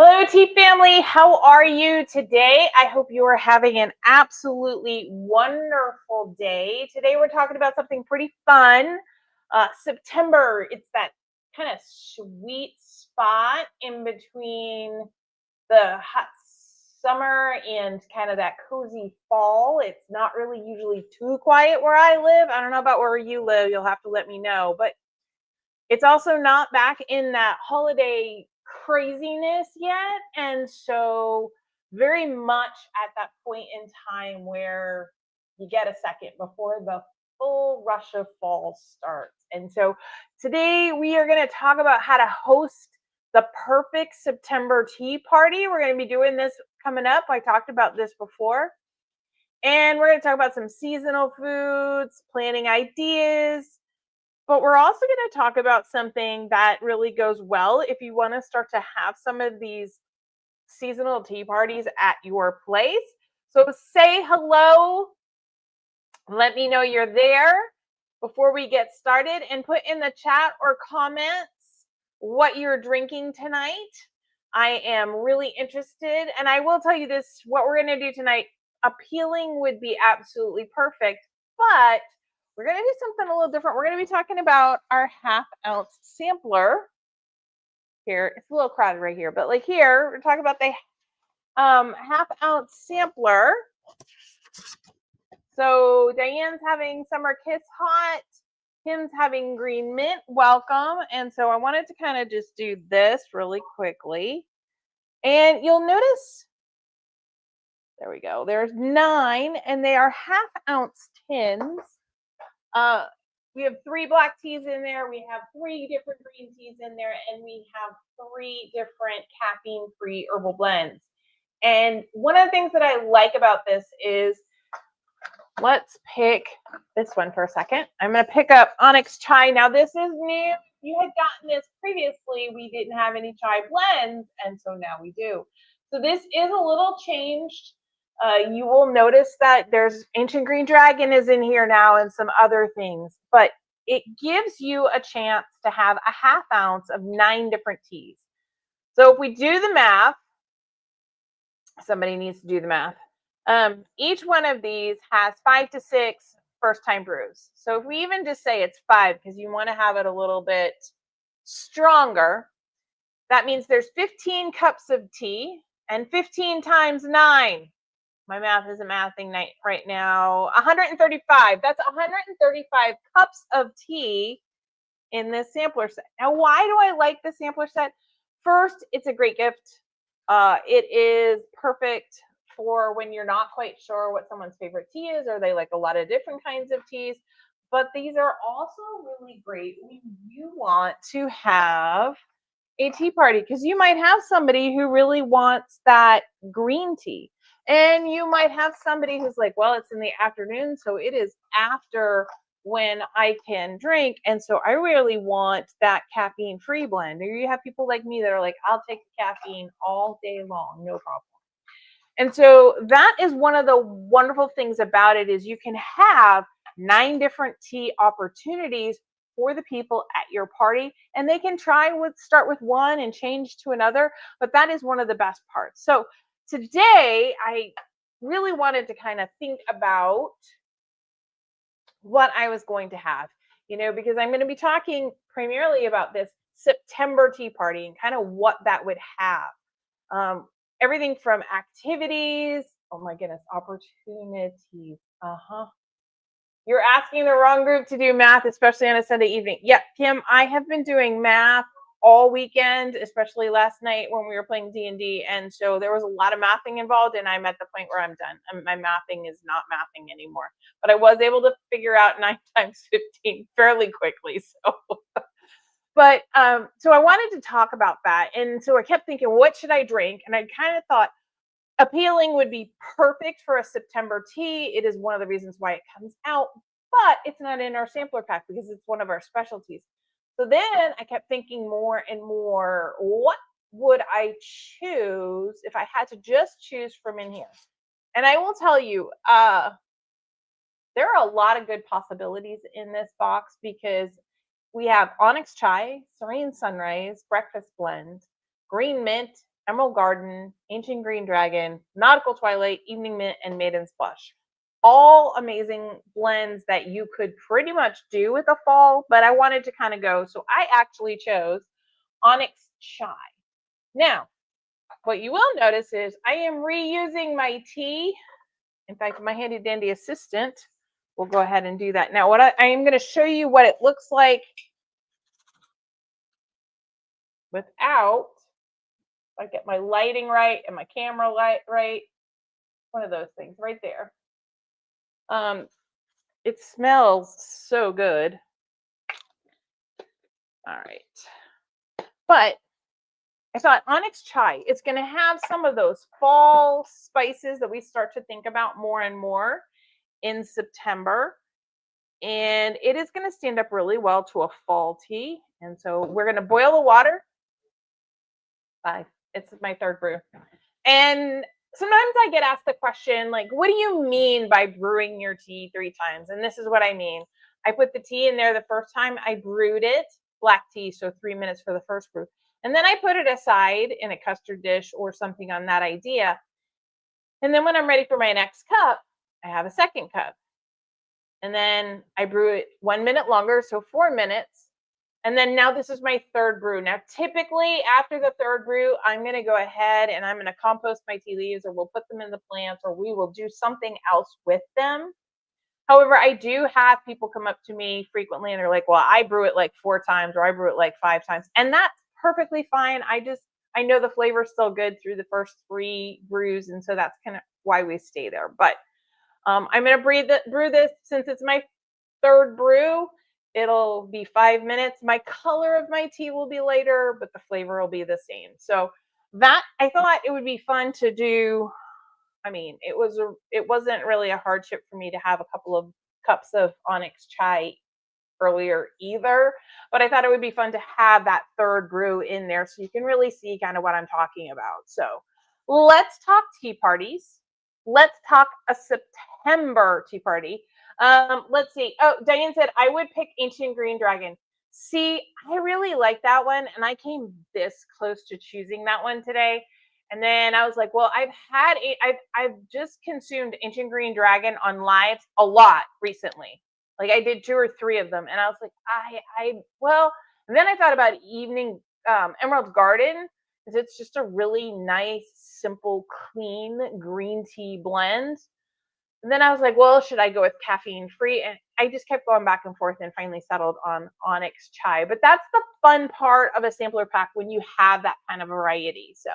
Hello, tea family. How are you today? I hope you are having an absolutely wonderful day. Today, we're talking about something pretty fun. September, it's that kind of sweet spot in between the hot summer and kind of that cozy fall. It's not really usually too quiet where I live. I don't know about where you live. You'll have to let me know. But it's also not back in that holiday craziness yet. And so, very much at that point in time where you get a second before the full rush of fall starts. And so, today we are going to talk about how to host the perfect September tea party. We're going to be doing this coming up. I talked about this before. And we're going to talk about some seasonal foods, planning ideas, but we're also going to talk about something that really goes well if you want to start to have some of these seasonal tea parties at your place. So say hello. Let me know you're there before we get started, and put in the chat or comments what you're drinking tonight. I am really interested. And I will tell you this, what we're going to do tonight, appealing would be absolutely perfect, but we're going to do something a little different. We're going to be talking about our half-ounce sampler here. It's a little crowded right here, but like here, we're talking about the half-ounce sampler. So Diane's having Summer Kiss Hot. Kim's having Green Mint. Welcome. And so I wanted to kind of just do this really quickly. And you'll notice, there we go, there's 9, and they are half-ounce tins. We have 3 black teas in there, we have 3 different green teas in there, and we have 3 different caffeine-free herbal blends. And one of the things that I like about this is, let's pick this one for a second. I'm going to pick up Onyx Chai. Now this is new. You had gotten this previously. We didn't have any chai blends, and so now we do. So this is a little changed. You will notice that there's Ancient Green Dragon is in here now and some other things, but it gives you a chance to have a half ounce of 9 different teas. So if we do the math, somebody needs to do the math. Each one of these has 5 to 6 first time brews. So if we even just say it's 5, because you want to have it a little bit stronger, that means there's 15 cups of tea, and 15 times 9. My math isn't mathing right now. 135. That's 135 cups of tea in this sampler set. Now, why do I like the sampler set? First, it's a great gift. It is perfect for when you're not quite sure what someone's favorite tea is, or they like a lot of different kinds of teas. But these are also really great when you want to have a tea party, because you might have somebody who really wants that green tea. And you might have somebody who's like, well, it's in the afternoon, so it is after when I can drink. And so I really want that caffeine-free blend. Or you have people like me that are like, I'll take the caffeine all day long, no problem. And so that is one of the wonderful things about it, is you can have 9 different tea opportunities for the people at your party, and they can start with one and change to another. But that is one of the best parts. So today, I really wanted to kind of think about what I was going to have, because I'm going to be talking primarily about this September tea party and kind of what that would have. Everything from activities, oh my goodness, opportunities. You're asking the wrong group to do math, especially on a Sunday evening. Yeah, Kim, I have been doing math all weekend, especially last night when we were playing D&D, and so there was a lot of mathing involved, and I'm at the point where I'm done. My mathing is not mathing anymore, but I was able to figure out 9 times 15 fairly quickly. So, but so I wanted to talk about that, and so I kept thinking, what should I drink? And I kind of thought appealing would be perfect for a September tea. It is one of the reasons why it comes out, but it's not in our sampler pack because it's one of our specialties. So then I kept thinking more and more, what would I choose if I had to just choose from in here? And I will tell you, there are a lot of good possibilities in this box, because we have Onyx Chai, Serene Sunrise, Breakfast Blend, Green Mint, Emerald Garden, Ancient Green Dragon, Nautical Twilight, Evening Mint, and Maiden's Blush. All amazing blends that you could pretty much do with a fall, but I wanted to kind of go. So I actually chose Onyx Chai. Now, what you will notice is I am reusing my tea. In fact, my handy dandy assistant will go ahead and do that. Now, what I am going to show you what it looks like without. I get my lighting right and my camera light right. One of those things right there. It smells so good. All right. But I thought Onyx Chai, it's going to have some of those fall spices that we start to think about more and more in September. And it is going to stand up really well to a fall tea. And so we're going to boil the water. 5. It's my 3rd brew. And sometimes I get asked the question, like, what do you mean by brewing your tea 3 times? And this is what I mean. I put the tea in there the first time, I brewed it, black tea, so 3 minutes for the first brew. And then I put it aside in a custard dish or something on that idea. And then when I'm ready for my next cup, I have a second cup. And then I brew it 1 minute longer, so 4 minutes. And then now this is my 3rd brew. Now, typically after the 3rd brew, I'm going to go ahead and I'm going to compost my tea leaves, or we'll put them in the plants, or we will do something else with them. However, I do have people come up to me frequently and they're like, well, I brew it like 4 times, or I brew it like 5 times. And that's perfectly fine. I know the flavor is still good through the first 3 brews. And so that's kind of why we stay there. But I'm going to brew this since it's my 3rd brew. It'll be 5 minutes. My color of my tea will be later, but the flavor will be the same. So that, I thought it would be fun to do. I mean, it wasn't really a hardship for me to have a couple of cups of Onyx Chai earlier either, but I thought it would be fun to have that 3rd brew in there so you can really see kind of what I'm talking about. So let's talk tea parties. Let's talk a September tea party. Let's see. Oh, Diane said I would pick Ancient Green Dragon. See, I really like that one, and I came this close to choosing that one today. And then I was like, well, I've just consumed Ancient Green Dragon on lives a lot recently. Like I did 2 or 3 of them, and I was like, well. And then I thought about Evening Emerald Garden, because it's just a really nice, simple, clean green tea blend. And then I was like, well, should I go with caffeine free? And I just kept going back and forth and finally settled on Onyx Chai. But that's the fun part of a sampler pack when you have that kind of variety. So,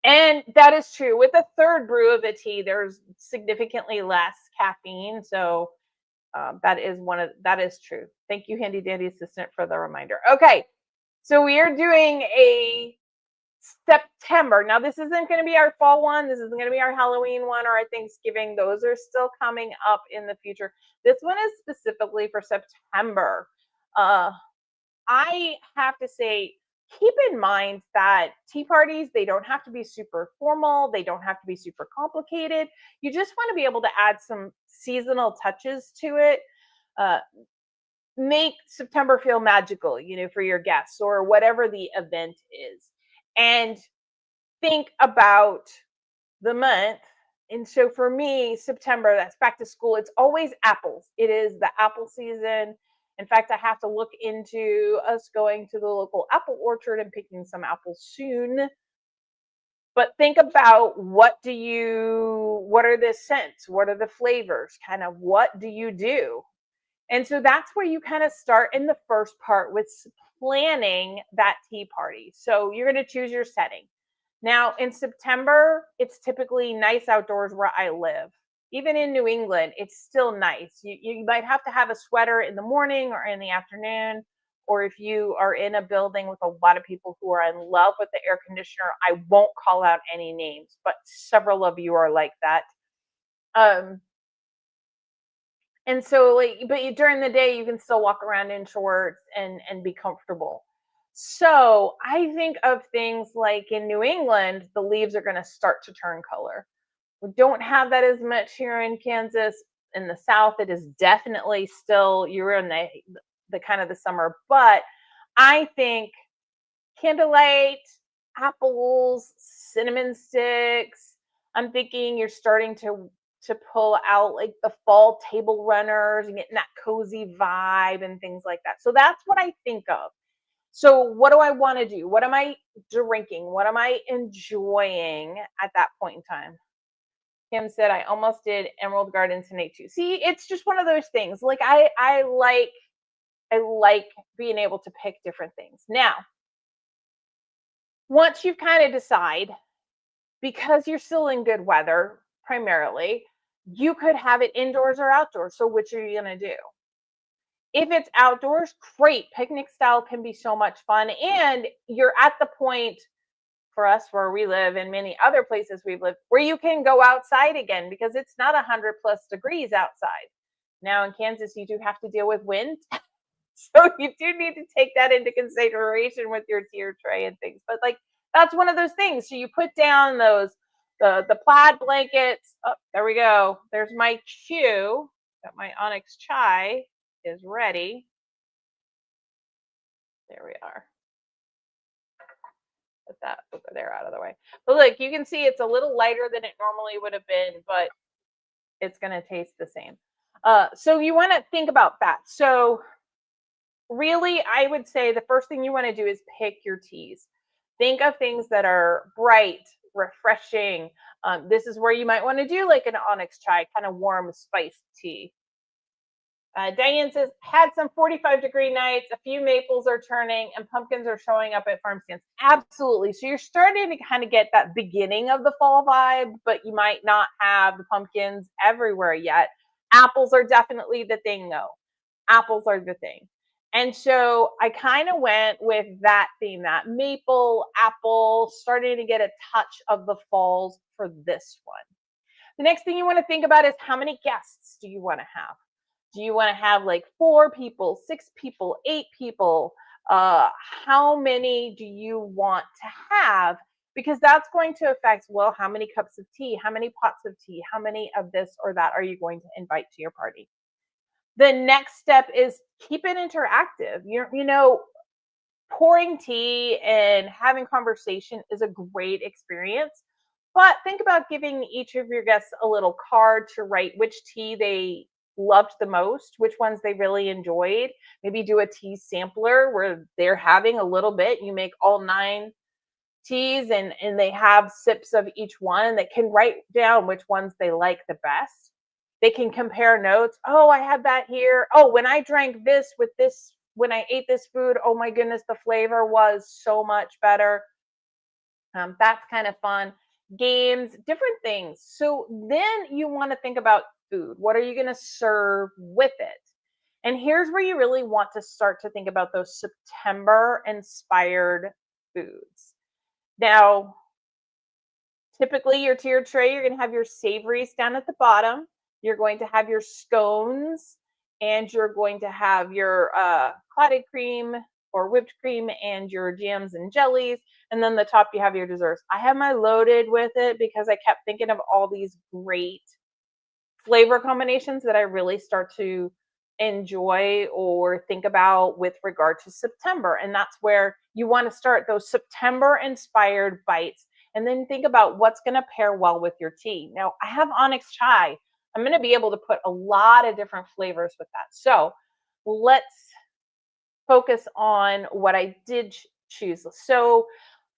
and that is true. With the 3rd brew of a tea, there's significantly less caffeine. So that is true. Thank you, handy dandy assistant, for the reminder. Okay, so we are doing a September. Now, this isn't going to be our fall one. This isn't going to be our Halloween one or our Thanksgiving. Those are still coming up in the future. This one is specifically for September. I have to say, keep in mind that tea parties, they don't have to be super formal. They don't have to be super complicated. You just want to be able to add some seasonal touches to it. Make September feel magical, for your guests or whatever the event is. And think about the month. And so for me, September, that's back to school. It's always apples. It is the apple season. In fact, I have to look into us going to the local apple orchard and picking some apples soon. But think about what are the scents? What are the flavors? Kind of what do you do? And so that's where you kind of start in the first part with planning that tea party. So you're going to choose your setting. Now, in September, it's typically nice outdoors where I live. Even in New England, it's still nice. You might have to have a sweater in the morning or in the afternoon, or if you are in a building with a lot of people who are in love with the air conditioner, I won't call out any names, but several of you are like that. And so, but during the day, you can still walk around in shorts and be comfortable. So I think of things like in New England, the leaves are going to start to turn color. We don't have that as much here in Kansas. In the South, it is definitely still, you're in the kind of the summer. But I think candlelight, apples, cinnamon sticks. I'm thinking you're starting to pull out like the fall table runners and getting that cozy vibe and things like that. So that's what I think of. So what do I want to do? What am I drinking? What am I enjoying at that point in time? Kim said I almost did Emerald Garden tonight too. See, it's just one of those things. Like I like being able to pick different things. Now, once you've kind of decide, because you're still in good weather primarily, you could have it indoors or outdoors. So which are you going to do? If it's outdoors, great. Picnic style can be so much fun. And you're at the point for us where we live and many other places we've lived where you can go outside again because it's not 100+ degrees outside. Now in Kansas, you do have to deal with wind. So you do need to take that into consideration with your tier tray and things. But like that's one of those things. So you put down those the plaid blankets. Oh, there we go. There's my cue. Got my onyx chai is ready. There we are. Put that over there out of the way. But look, you can see it's a little lighter than it normally would have been, but it's going to taste the same. So you want to think about that. So really, I would say the first thing you want to do is pick your teas. Think of things that are bright, refreshing. This is where you might want to do like an onyx chai, kind of warm spiced tea. Diane says, had some 45-degree nights, a few maples are turning, and pumpkins are showing up at farm stands. Absolutely. So you're starting to kind of get that beginning of the fall vibe, but you might not have the pumpkins everywhere yet. Apples are definitely the thing, though. Apples are the thing. And so I kind of went with that theme, that maple, apple, starting to get a touch of the falls for this one. The next thing you want to think about is how many guests do you want to have? Do you want to have like 4 people, 6 people, 8 people? How many do you want to have? Because that's going to affect, well, how many cups of tea, how many pots of tea, how many of this or that are you going to invite to your party? The next step is keep it interactive. Pouring tea and having conversation is a great experience. But think about giving each of your guests a little card to write which tea they loved the most, which ones they really enjoyed. Maybe do a tea sampler where they're having a little bit. You make all 9 teas and they have sips of each one. They can write down which ones they like the best. They can compare notes. Oh, I had that here. Oh, when I drank this with this, when I ate this food, oh my goodness, the flavor was so much better. That's kind of fun. Games, different things. So then you want to think about food. What are you going to serve with it? And here's where you really want to start to think about those September inspired foods. Now, typically your tiered tray, you're going to have your savories down at the bottom. You're going to have your scones and you're going to have your clotted cream or whipped cream and your jams and jellies. And then the top, you have your desserts. I have my loaded with it because I kept thinking of all these great flavor combinations that I really start to enjoy or think about with regard to September. And that's where you want to start those September inspired bites and then think about what's going to pair well with your tea. Now, I have onyx chai. I'm going to be able to put a lot of different flavors with that. So let's focus on what I did choose. So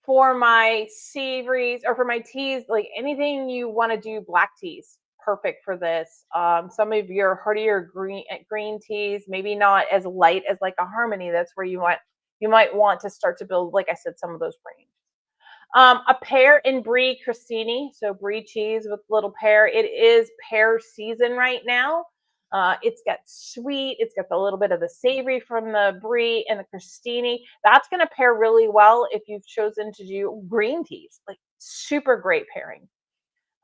for my savories or for my teas, like anything you want to do, black teas, perfect for this. Some of your heartier green teas, maybe not as light as like a Harmony. That's where you might want to start to build, like I said, some of those brains. A pear in brie crostini, so brie cheese with little pear. It is pear season right now. It's got sweet, it's got a little bit of the savory from the brie and the crostini. That's going to pair really well if you've chosen to do green teas, like super great pairing.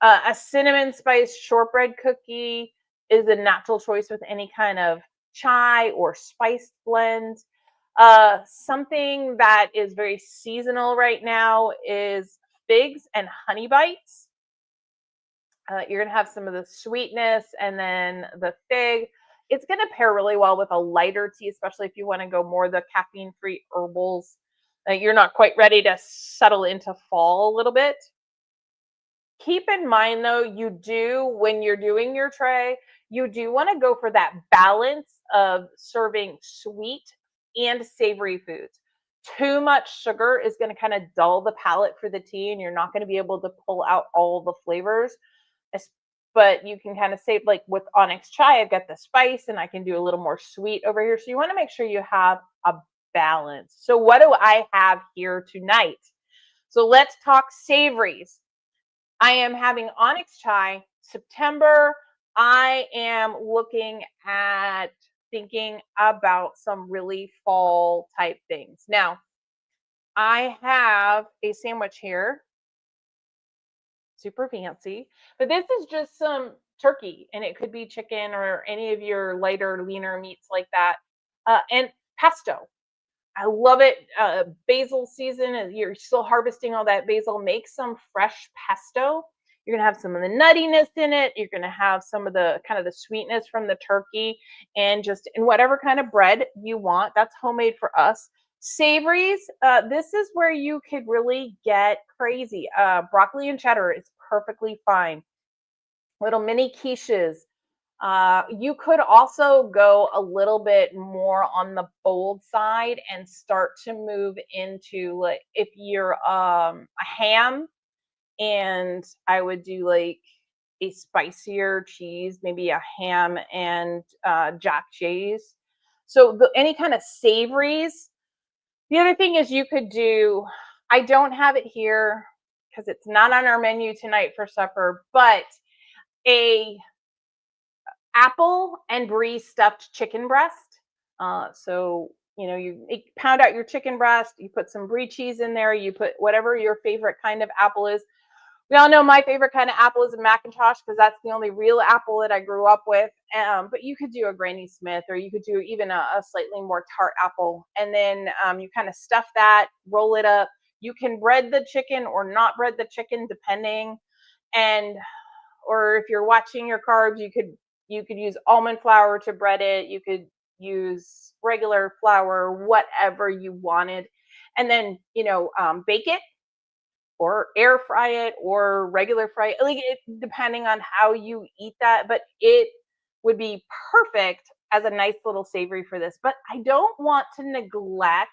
A cinnamon spice shortbread cookie is a natural choice with any kind of chai or spiced blend. Something that is very seasonal right now is figs and honey bites. You're going to have some of the sweetness and then the fig. It's going to pair really well with a lighter tea, especially if you want to go more the caffeine-free herbals. you're not quite ready to settle into fall a little bit. Keep in mind though, you do, when you're doing your tray, you do want to go for that balance of serving sweet and savory foods. Too much sugar is going to kind of dull the palate for the tea, and you're not going to be able to pull out all the flavors. But you can kind of save, like with Onyx Chai, I've got the spice and I can do a little more sweet over here. So you want to make sure you have a balance. So what do I have here tonight? So let's talk savories. I am having Onyx Chai September. I am looking at thinking about some really fall type things. Now, I have a sandwich here, super fancy, but this is just some turkey, and it could be chicken or any of your lighter, leaner meats like that, and pesto. I love it. Basil season, and you're still harvesting all that basil. Make some fresh pesto. You're gonna have some of the nuttiness in it. You're gonna have some of the kind of the sweetness from the turkey, and just in whatever kind of bread you want. That's homemade for us. Savories. This is where you could really get crazy. Broccoli and cheddar is perfectly fine. Little mini quiches. You could also go a little bit more on the bold side and start to move into, like, if you're a ham, and I would do like a spicier cheese, maybe a ham and jack cheese. So any kind of savories. The other thing is you could do, I don't have it here because it's not on our menu tonight for supper, but a apple and brie stuffed chicken breast. So you pound out your chicken breast, you put some brie cheese in there, you put whatever your favorite kind of apple is. We all know my favorite kind of apple is a Macintosh because that's the only real apple that I grew up with. But you could do a Granny Smith, or you could do even a slightly more tart apple. And then you kind of stuff that, roll it up. You can bread the chicken or not bread the chicken, depending. And or if you're watching your carbs, you could use almond flour to bread it. You could use regular flour, whatever you wanted, and then bake it or air fry it or regular fry it, like depending on how you eat that. But it would be perfect as a nice little savory for this. But I don't want to neglect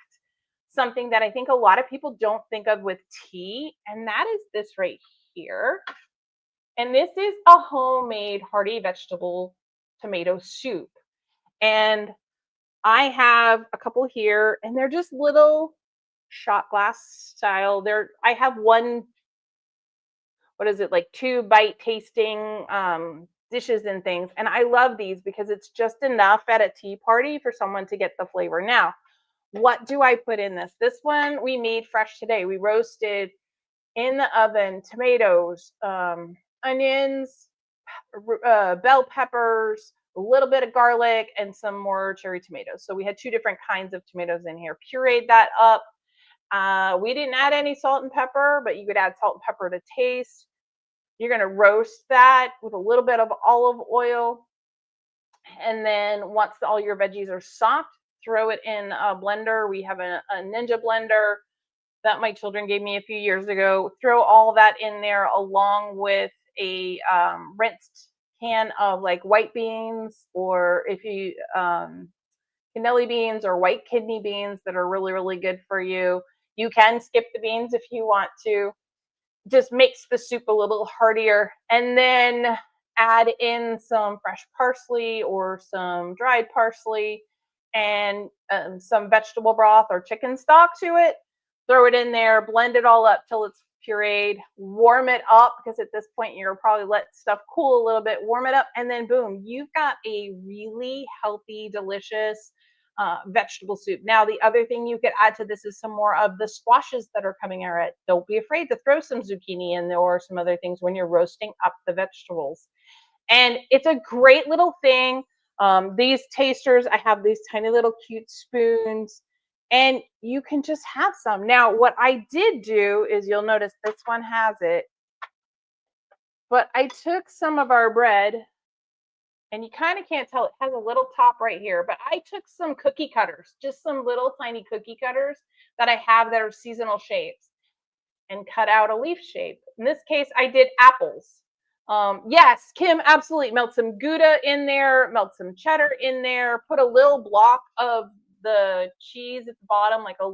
something that I think a lot of people don't think of with tea, and that is this right here. And this is a homemade hearty vegetable tomato soup. And I have a couple here, and they're just little shot glass style. I have one, what is it, like 2 bite tasting dishes and things. And I love these because it's just enough at a tea party for someone to get the flavor. Now, what do I put in this? This one we made fresh today. We roasted in the oven tomatoes, onions, bell peppers, a little bit of garlic, and some more cherry tomatoes. So we had 2 different kinds of tomatoes in here. Pureed that up. We didn't add any salt and pepper, but you could add salt and pepper to taste. You're going to roast that with a little bit of olive oil. And then once all your veggies are soft, throw it in a blender. We have a Ninja blender that my children gave me a few years ago. Throw all that in there along with a rinsed can of like white beans, or if you cannelli beans or white kidney beans that are really, really good for you. You can skip the beans if you want to. Just makes the soup a little heartier. And then add in some fresh parsley or some dried parsley, and some vegetable broth or chicken stock to it. Throw it in there, blend it all up till it's pureed, warm it up, because at this point you're probably let stuff cool a little bit, warm it up, and then boom, you've got a really healthy, delicious vegetable soup. Now, the other thing you could add to this is some more of the squashes that are coming out. Don't be afraid to throw some zucchini in there or some other things when you're roasting up the vegetables. And it's a great little thing. These tasters, I have these tiny little cute spoons, and you can just have some. Now, what I did do is, you'll notice this one has it, but I took some of our bread and you kind of can't tell, it has a little top right here, but I took some cookie cutters, just some little tiny cookie cutters that I have that are seasonal shapes, and cut out a leaf shape. In this case, I did apples. Yes, Kim, absolutely. Melt some Gouda in there, melt some cheddar in there, put a little block of the cheese at the bottom, like a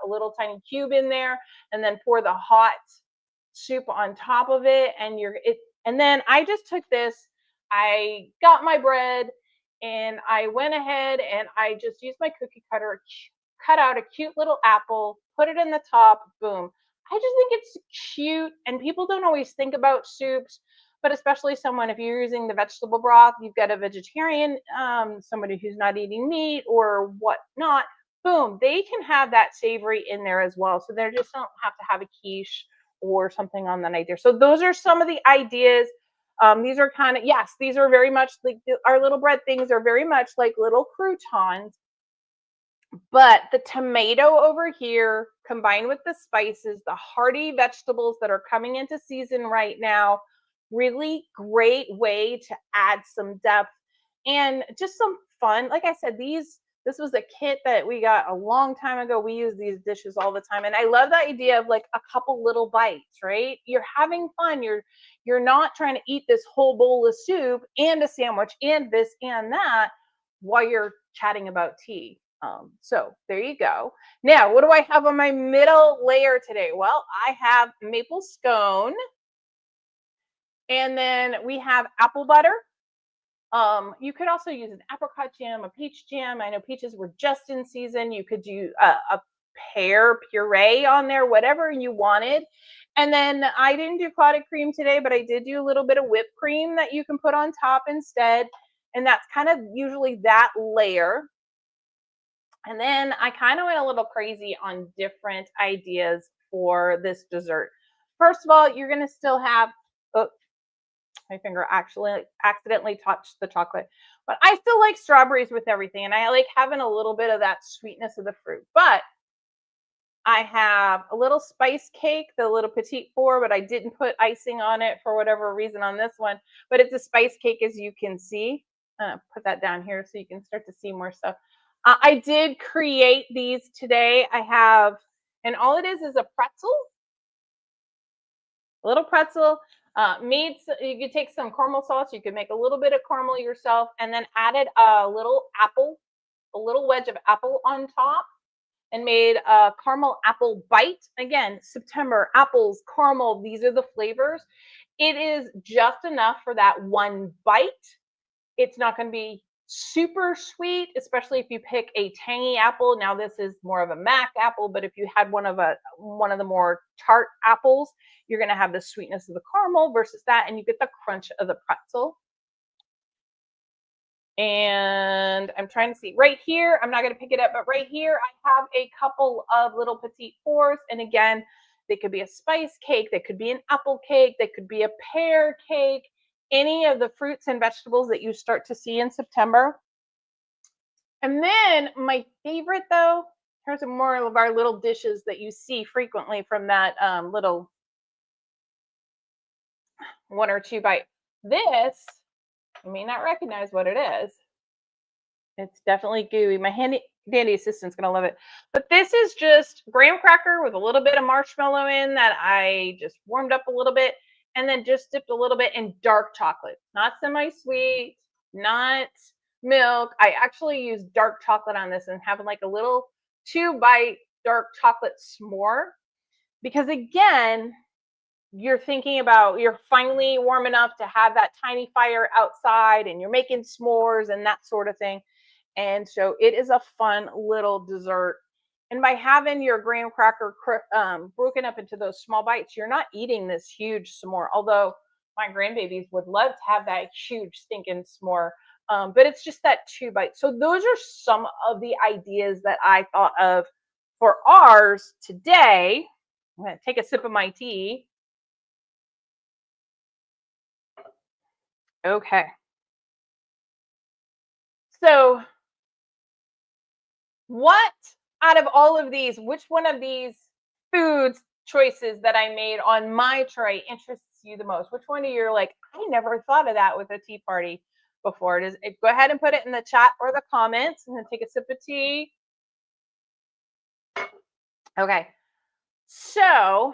little tiny cube in there, and then pour the hot soup on top of it, and and then I just took this, I got my bread, and I went ahead and I just used my cookie cutter, cut out a cute little apple, put it in the top, boom. I just think it's cute, and people don't always think about soups, but especially someone, if you're using the vegetable broth, you've got a vegetarian, somebody who's not eating meat or whatnot, boom, they can have that savory in there as well. So they just don't have to have a quiche or something on the night there. So those are some of the ideas. These are kind of, yes, these are very much like our little bread things are very much like little croutons. But the tomato over here, combined with the spices, the hearty vegetables that are coming into season right now, really great way to add some depth and just some fun. Like I said, this was a kit that we got a long time ago. We use these dishes all the time, and I love the idea of like a couple little bites, right? You're having fun. You're not trying to eat this whole bowl of soup and a sandwich and this and that while you're chatting about tea. So there you go. Now, what do I have on my middle layer today? Well, I have maple scone, and then we have apple butter. You could also use an apricot jam, a peach jam. I know peaches were just in season. You could do a pear puree on there, whatever you wanted. And then I didn't do clotted cream today, but I did do a little bit of whipped cream that you can put on top instead. And that's kind of usually that layer. And then I kind of went a little crazy on different ideas for this dessert. First of all, you're going to still have, oh, my finger actually accidentally touched the chocolate, but I still like strawberries with everything. And I like having a little bit of that sweetness of the fruit. But I have a little spice cake, the little petite four, but I didn't put icing on it for whatever reason on this one. But it's a spice cake, as you can see. Put that down here so you can start to see more stuff. I did create these today. I have, and all it is a pretzel, a little pretzel. You could take some caramel sauce. You could make a little bit of caramel yourself, and then added a little apple, a little wedge of apple on top, and made a caramel apple bite. Again, September, apples, caramel, these are the flavors. It is just enough for that one bite. It's not going to be super sweet, especially if you pick a tangy apple. Now this is more of a Mac apple, but if you had one of the more tart apples, you're going to have the sweetness of the caramel versus that, and you get the crunch of the pretzel. And I'm trying to see right here, I'm not going to pick it up, but right here I have a couple of little petite fours. And again, they could be a spice cake, they could be an apple cake, they could be a pear cake, any of the fruits and vegetables that you start to see in September. And then my favorite though, here's more of our little dishes that you see frequently from that little 1 or 2 bite. This, you may not recognize what it is. It's definitely gooey. My handy dandy assistant's gonna love it. But this is just graham cracker with a little bit of marshmallow in that I just warmed up a little bit, and then just dipped a little bit in dark chocolate. Not semi-sweet, not milk. I actually use dark chocolate on this and have like a little 2-bite dark chocolate s'more. Because again, you're thinking about, you're finally warm enough to have that tiny fire outside and you're making s'mores and that sort of thing. And so it is a fun little dessert. And by having your graham cracker broken up into those small bites, you're not eating this huge s'more. Although my grandbabies would love to have that huge stinking s'more. But it's just that 2 bites. So those are some of the ideas that I thought of for ours today. I'm going to take a sip of my tea. Okay. So what out of all of these, which one of these foods choices that I made on my tray interests you the most? Which one are you like, I never thought of that with a tea party before? Go ahead and put it in the chat or the comments. I'm going to take a sip of tea. Okay. So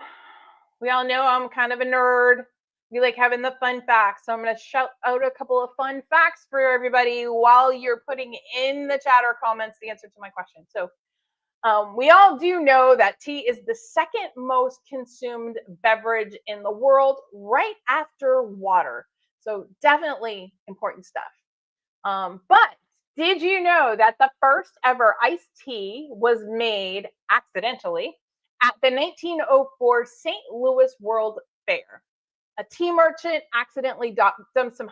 we all know I'm kind of a nerd. We like having the fun facts. So I'm going to shout out a couple of fun facts for everybody while you're putting in the chat or comments the answer to my question. So we all do know that tea is the second most consumed beverage in the world, right after water. So definitely important stuff. But did you know that the first ever iced tea was made accidentally at the 1904 St. Louis World Fair? A tea merchant accidentally dumped some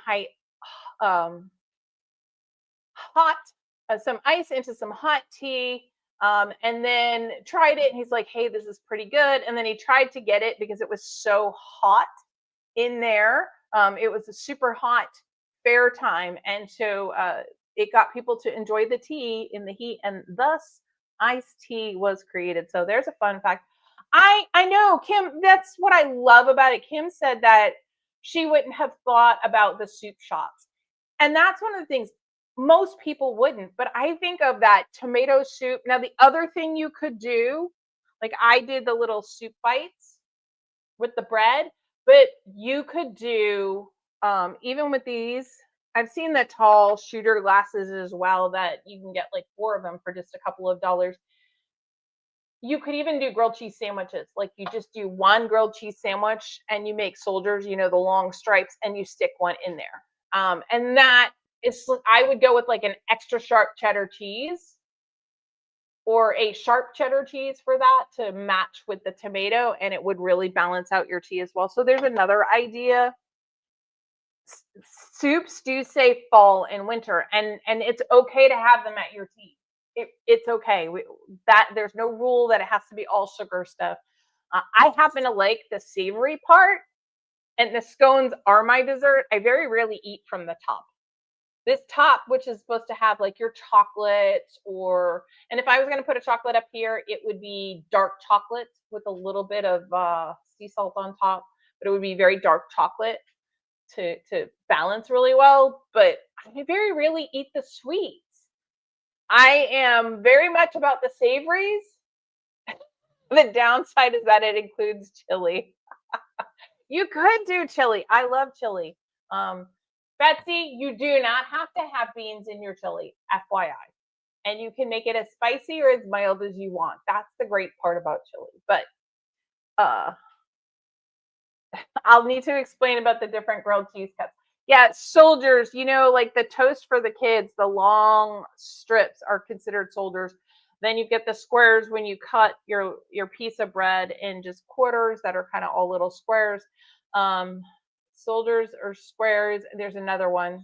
some ice into some hot tea, and then tried it. And he's like, "Hey, this is pretty good." And then he tried to get it because it was so hot in there. It was a super hot fair time, and so it got people to enjoy the tea in the heat, and thus iced tea was created. So there's a fun fact. I know, Kim, that's what I love about it. Kim said that she wouldn't have thought about the soup shops. And that's one of the things most people wouldn't. But I think of that tomato soup. Now, the other thing you could do, like I did the little soup bites with the bread, but you could do, even with these, I've seen the tall shooter glasses as well that you can get like 4 of them for just a couple of dollars. You could even do grilled cheese sandwiches. Like you just do one grilled cheese sandwich and you make soldiers, the long stripes, and you stick one in there. And that is, I would go with like an extra sharp cheddar cheese or a sharp cheddar cheese for that to match with the tomato, and it would really balance out your tea as well. So there's another idea. Soups do say fall and winter, and it's okay to have them at your tea. It's okay. There's no rule that it has to be all sugar stuff. I happen to like the savory part, and the scones are my dessert. I very rarely eat from the top. This top, which is supposed to have like your chocolate, and if I was going to put a chocolate up here, it would be dark chocolate with a little bit of sea salt on top, but it would be very dark chocolate to balance really well. But I very rarely eat the sweets. I am very much about the savories. The downside is that it includes chili. You could do chili. I love chili. Betsy, you do not have to have beans in your chili, FYI. And you can make it as spicy or as mild as you want. That's the great part about chili. But I'll need to explain about the different grilled cheese cuts. Yeah, soldiers, like the toast for the kids, the long strips are considered soldiers. Then you get the squares when you cut your piece of bread in just quarters that are kind of all little squares. Soldiers or squares. There's another one.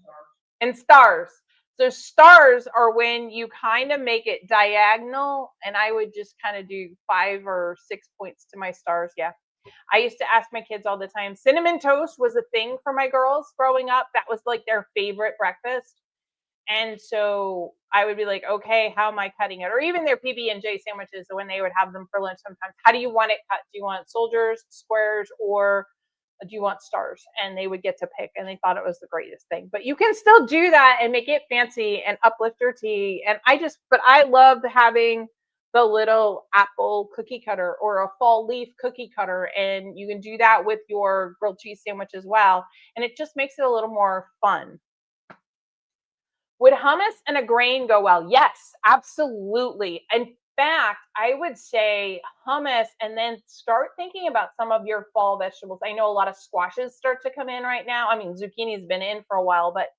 And stars. So stars are when you kind of make it diagonal, and I would just kind of do 5 or 6 points to my stars. Yeah. I used to ask my kids all the time. Cinnamon toast was a thing for my girls growing up. That was like their favorite breakfast. And so I would be like, okay, how am I cutting it? Or even their PB&J sandwiches, when they would have them for lunch sometimes. How do you want it cut? Do you want soldiers, squares, or do you want stars? And they would get to pick, and they thought it was the greatest thing. But you can still do that and make it fancy and uplift your tea. And I love having the little apple cookie cutter or a fall leaf cookie cutter, and you can do that with your grilled cheese sandwich as well. And it just makes it a little more fun. Would hummus and a grain go well? Yes, absolutely. In fact, I would say hummus, and then start thinking about some of your fall vegetables. I know a lot of squashes start to come in right now. I mean, zucchini's been in for a while, but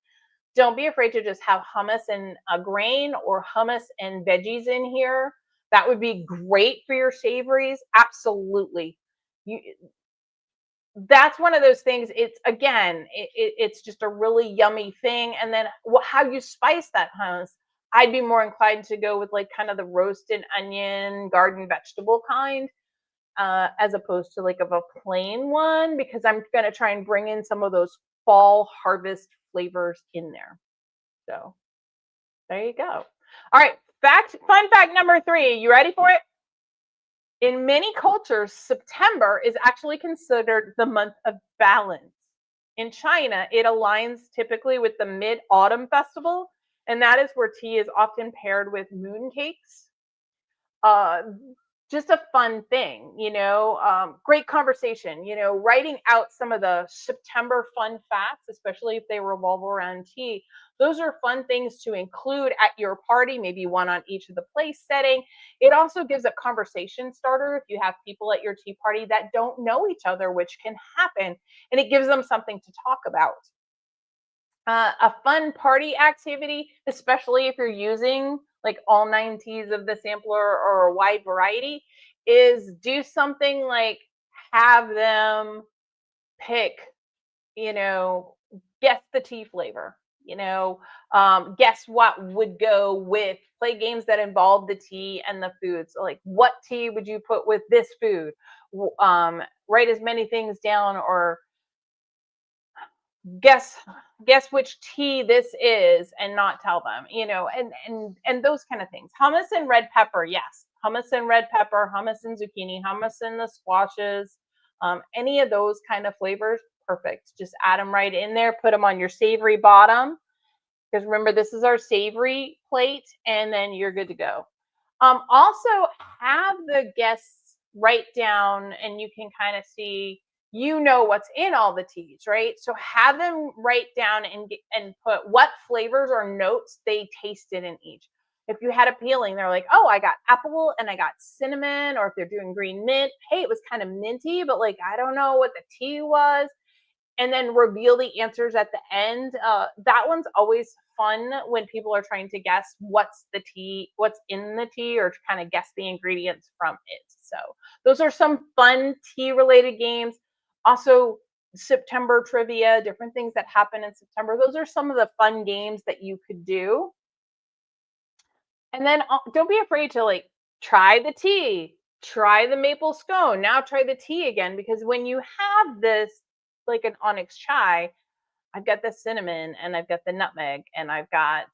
don't be afraid to just have hummus and a grain or hummus and veggies in here. That would be great for your savories. Absolutely. That's one of those things. It's just a really yummy thing. And then how you spice that hummus, I'd be more inclined to go with like kind of the roasted onion garden vegetable kind, as opposed to like of a plain one, because I'm going to try and bring in some of those fall harvest flavors in there. So there you go. All right, fun fact number 3. You ready for it? In many cultures, September is actually considered the month of balance. In China, it aligns typically with the Mid Autumn Festival, and that is where tea is often paired with moon cakes. uh, just a fun thing, great conversation, writing out some of the September fun facts, especially if they revolve around tea. Those are fun things to include at your party, maybe one on each of the place setting. It also gives a conversation starter if you have people at your tea party that don't know each other, which can happen, and it gives them something to talk about. A fun party activity, especially if you're using like all 9 teas of the sampler or a wide variety, is do something like have them pick, you know, guess the tea flavor, guess what would go with, play games that involve the tea and the foods. So like, what tea would you put with this food? Write as many things down, or guess guess which tea this is and not tell them, and those kind of things. Hummus and red pepper, yes, hummus and red pepper, hummus and zucchini, hummus and the squashes, any of those kind of flavors, perfect. Just add them right in there, put them on your savory bottom, because remember, this is our savory plate, and then you're good to go. Also, have the guests write down, and you can kind of see, what's in all the teas, right? So have them write down and put what flavors or notes they tasted in each. If you had a peeling, they're like, oh, I got apple and I got cinnamon, or if they're doing green mint, hey, it was kind of minty, but like, I don't know what the tea was, and then reveal the answers at the end. That one's always fun when people are trying to guess what's in the tea, or to kind of guess the ingredients from it. So those are some fun tea related games. Also, September trivia, different things that happen in September. Those are some of the fun games that you could do. And then don't be afraid to like try the tea, try the maple scone. Now try the tea again, because when you have this, like an onyx chai, I've got the cinnamon and I've got the nutmeg and I've got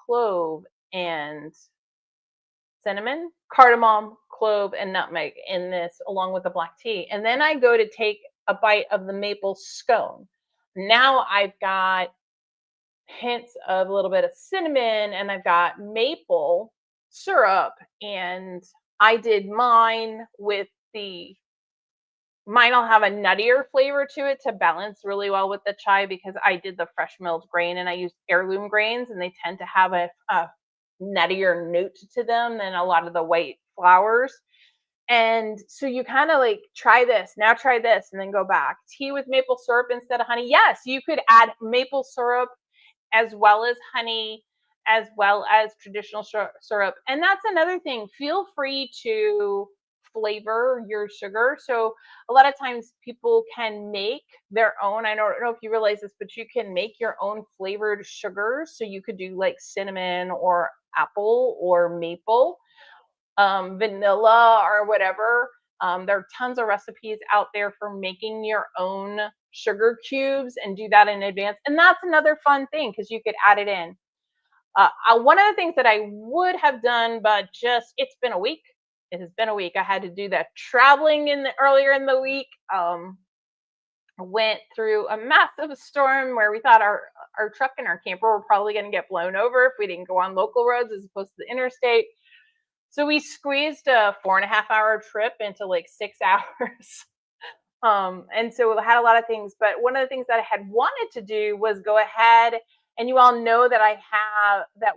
clove and cinnamon, cardamom, clove, and nutmeg in this, along with the black tea. And then I go to take a bite of the maple scone. Now I've got hints of a little bit of cinnamon, and I've got maple syrup. And I did mine with mine'll have a nuttier flavor to it to balance really well with the chai, because I did the fresh milled grain and I used heirloom grains, and they tend to have a nuttier note to them than a lot of the white flours. And so you kind of like try this, now try this, and then go back. Tea with maple syrup instead of honey. Yes, you could add maple syrup as well as honey, as well as traditional syrup. And that's another thing. Feel free to flavor your sugar. So a lot of times people can make their own. I don't know if you realize this, but you can make your own flavored sugars. So you could do like cinnamon or apple or maple, vanilla or whatever. There are tons of recipes out there for making your own sugar cubes, and do that in advance. And that's another fun thing, because you could add it in. One of the things that I would have done, but just it's been a week. It has been a week. I had to do that traveling earlier in the week. Went through a massive storm where we thought our truck and our camper were probably going to get blown over if we didn't go on local roads as opposed to the interstate. So we squeezed a 4.5-hour trip into like 6 hours. And so I had a lot of things, but one of the things that I had wanted to do was go ahead, and you all know that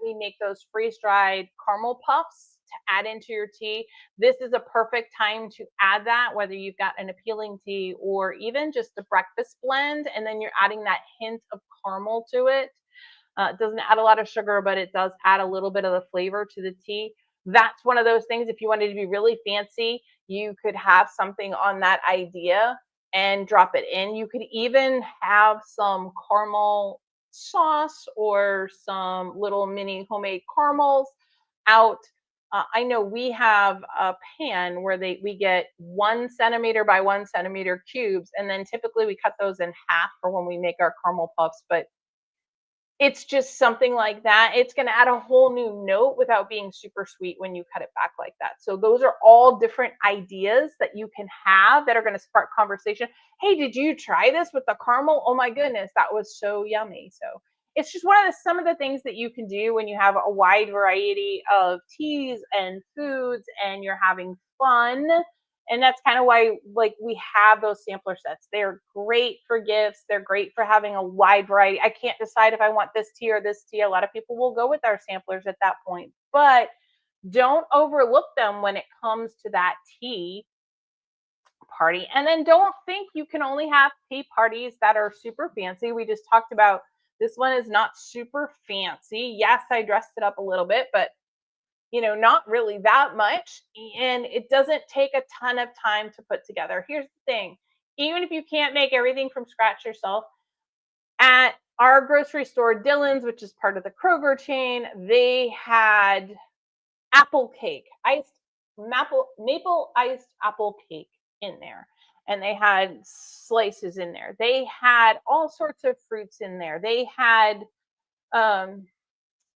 we make those freeze-dried caramel puffs to add into your tea. This is a perfect time to add that, whether you've got an appealing tea or even just a breakfast blend, and then you're adding that hint of caramel to it. It doesn't add a lot of sugar, but it does add a little bit of the flavor to the tea. That's one of those things. If you wanted to be really fancy, you could have something on that idea and drop it in. You could even have some caramel sauce or some little mini homemade caramels out. I know we have a pan where we get 1 centimeter by 1 centimeter cubes, and then typically we cut those in half for when we make our caramel puffs. But it's just something like that. It's going to add a whole new note without being super sweet when you cut it back like that. So those are all different ideas that you can have that are going to spark conversation. Hey, did you try this with the caramel? Oh my goodness, that was so yummy. So it's just some of the things that you can do when you have a wide variety of teas and foods and you're having fun. And that's kind of why like we have those sampler sets. They're great for gifts. They're great for having a wide variety. I can't decide if I want this tea or this tea. A lot of people will go with our samplers at that point, but don't overlook them when it comes to that tea party. And then don't think you can only have tea parties that are super fancy. We just talked about this one is not super fancy. Yes, I dressed it up a little bit, but not really that much. And it doesn't take a ton of time to put together. Here's the thing, even if you can't make everything from scratch yourself, at our grocery store, Dillon's, which is part of the Kroger chain, they had apple cake, maple iced apple cake in there. And they had slices in there. They had all sorts of fruits in there. They had um,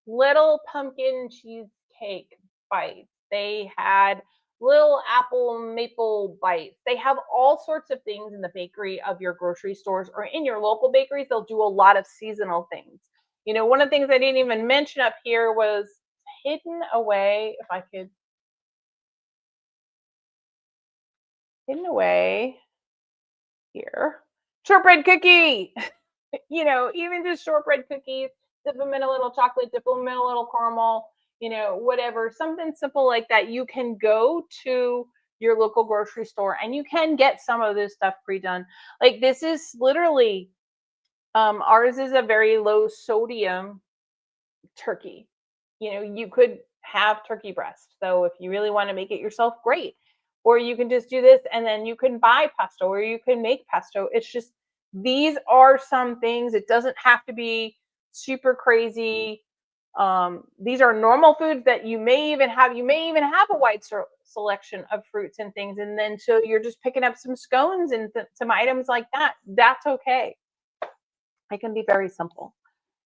little pumpkin cheesecake bites. They had little apple maple bites. They have all sorts of things in the bakery of your grocery stores or in your local bakeries. They'll do a lot of seasonal things. One of the things I didn't even mention up here was hidden away, if I could, hidden away here. Shortbread cookie. Even just shortbread cookies, dip them in a little chocolate, dip them in a little caramel, whatever, something simple like that. You can go to your local grocery store and you can get some of this stuff pre-done. Like this is literally, ours is a very low sodium turkey. You could have turkey breast. So if you really want to make it yourself, great. Or you can just do this and then you can buy pesto or you can make pesto. It's just, these are some things. It doesn't have to be super crazy. These are normal foods that you may even have a wide selection of fruits and things. And then so you're just picking up some scones and some items like that. That's okay. It can be very simple.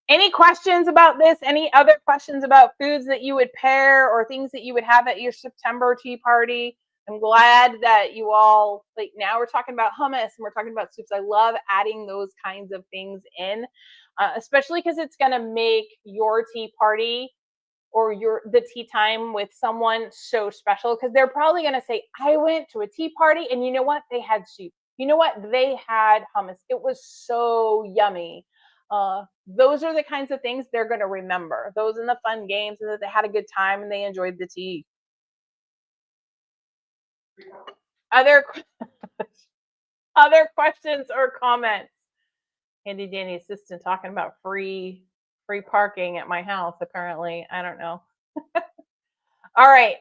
Any questions about this? Any other questions about foods that you would pair or things that you would have at your September tea party? I'm glad that you all, like, now we're talking about hummus and we're talking about soups. I love adding those kinds of things in, especially because it's going to make your tea party or the tea time with someone so special, because they're probably going to say, I went to a tea party and you know what? They had soup. You know what? They had hummus. It was so yummy. Those are the kinds of things they're going to remember. Those and the fun games, and that they had a good time and they enjoyed the tea. Other questions or comments? Handy dandy assistant talking about free parking at my house. Apparently, I don't know. All right.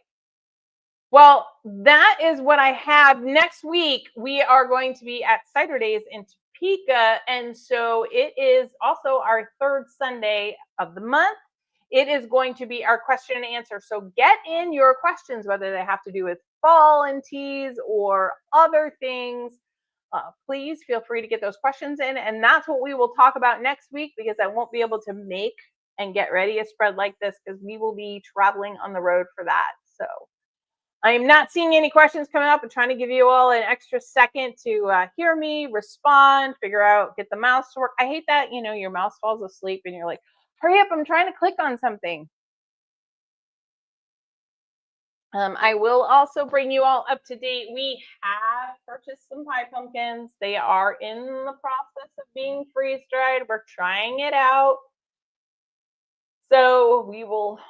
Well, that is what I have. Next week, we are going to be at Cider Days in Topeka. And so it is also our third Sunday of the month. It is going to be our question and answer. So get in your questions, whether they have to do with fall and teas or other things. Please feel free to get those questions in. And that's what we will talk about next week, because I won't be able to make and get ready a spread like this because we will be traveling on the road for that. So I'm not seeing any questions coming up. I'm trying to give you all an extra second to hear me, respond, figure out, get the mouse to work. I hate that, your mouse falls asleep and you're like, hurry up, I'm trying to click on something. I will also bring you all up to date. We have purchased some pie pumpkins. They are in the process of being freeze dried. We're trying it out. So we will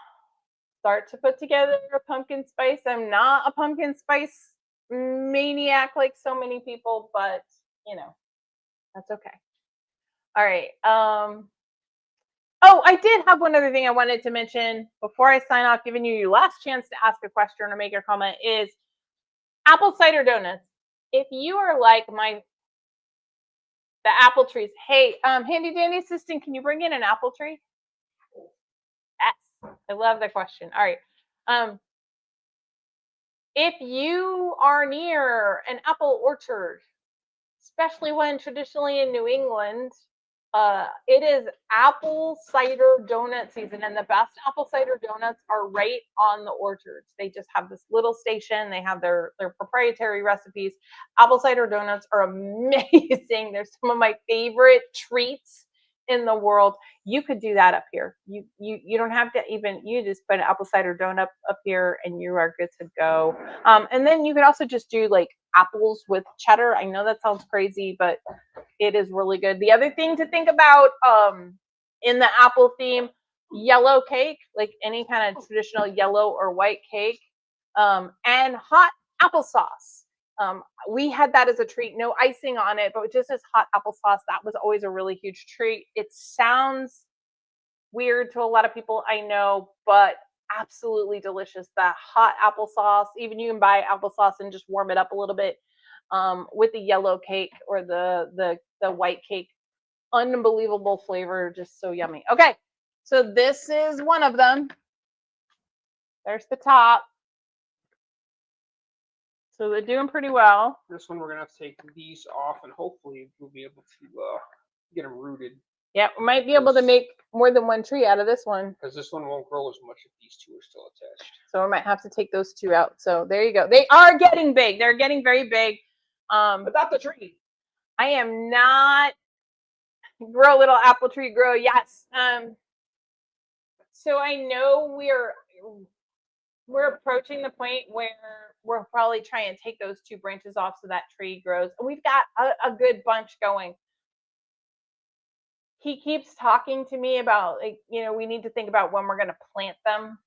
start to put together a pumpkin spice. I'm not a pumpkin spice maniac like so many people, but that's okay. All right. Oh, I did have one other thing I wanted to mention before I sign off, giving you your last chance to ask a question or make a comment, is apple cider donuts. If you are like the apple trees, hey, handy dandy assistant, can you bring in an apple tree? Yes, I love the question. All right. If you are near an apple orchard, especially one traditionally in New England, It is apple cider donut season, and the best apple cider donuts are right on the orchards. They just have this little station. They have their proprietary recipes. Apple cider donuts are amazing. They're some of my favorite treats in the world. You could do that up here. You don't have to even, you just put an apple cider donut up here and you are good to go. And then you could also just do like apples with cheddar. I know that sounds crazy, but it is really good. The other thing to think about in the apple theme, yellow cake, like any kind of traditional yellow or white cake, and hot applesauce. We had that as a treat, no icing on it, but just as hot applesauce. That was always a really huge treat. It sounds weird to a lot of people, I know, but absolutely delicious. That hot applesauce, even you can buy applesauce and just warm it up a little bit with the yellow cake or the white cake. Unbelievable flavor, just so yummy. Okay, so this is one of them. There's the top. So they're doing pretty well. This one we're gonna have to take these off, and hopefully we'll be able to get them rooted. Yeah, we might be able to make more than one tree out of this one. Because this one won't grow as much if these two are still attached. So we might have to take those two out. So there you go. They are getting big. They're getting very big. But not the tree. I am not grow little apple tree grow. Yes. So I know we're approaching the point where we're probably trying to take those two branches off so that tree grows. And we've got a good bunch going. He keeps talking to me about, like, you know, we need to think about when we're going to plant them.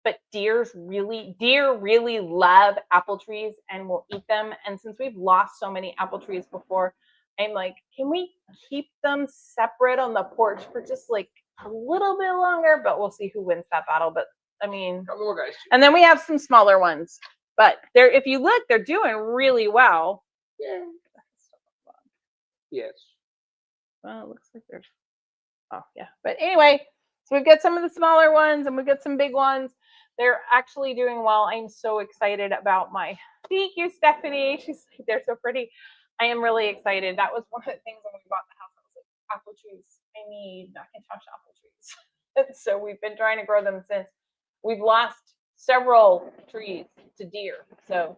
But deer really love apple trees and will eat them. And since we've lost so many apple trees before, I'm like, can we keep them separate on the porch for just like a little bit longer? But we'll see who wins that battle. But I mean, little guys too. And then we have some smaller ones. But they're, if you look, they're doing really well. Yeah. Yes. Well, it looks like there's, oh yeah. But anyway, so we've got some of the smaller ones and we've got some big ones. They're actually doing well. I'm so excited about my, thank you, Stephanie. They're so pretty. I am really excited. That was one of the things when we bought the house. I was like, apple trees, I need Macintosh apple trees. So we've been trying to grow them since. We've lost several trees to deer. So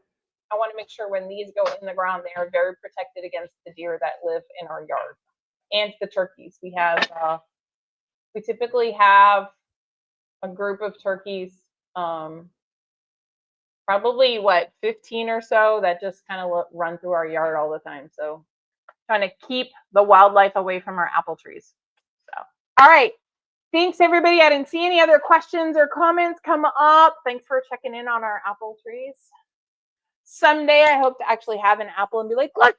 I want to make sure when these go in the ground, they are very protected against the deer that live in our yard and the turkeys. We have, we typically have a group of turkeys, probably what, 15 or so that just kind of run through our yard all the time. So trying to keep the wildlife away from our apple trees. So, all right. Thanks, everybody. I didn't see any other questions or comments come up. Thanks for checking in on our apple trees. Someday I hope to actually have an apple and be like, look,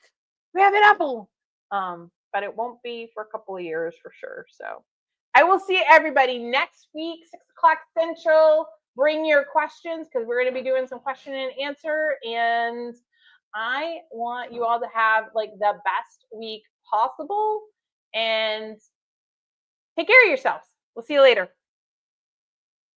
we have an apple. But it won't be for a couple of years for sure. So I will see everybody next week, 6 o'clock Central. Bring your questions because we're going to be doing some question and answer. And I want you all to have like the best week possible and take care of yourselves. We'll see you later.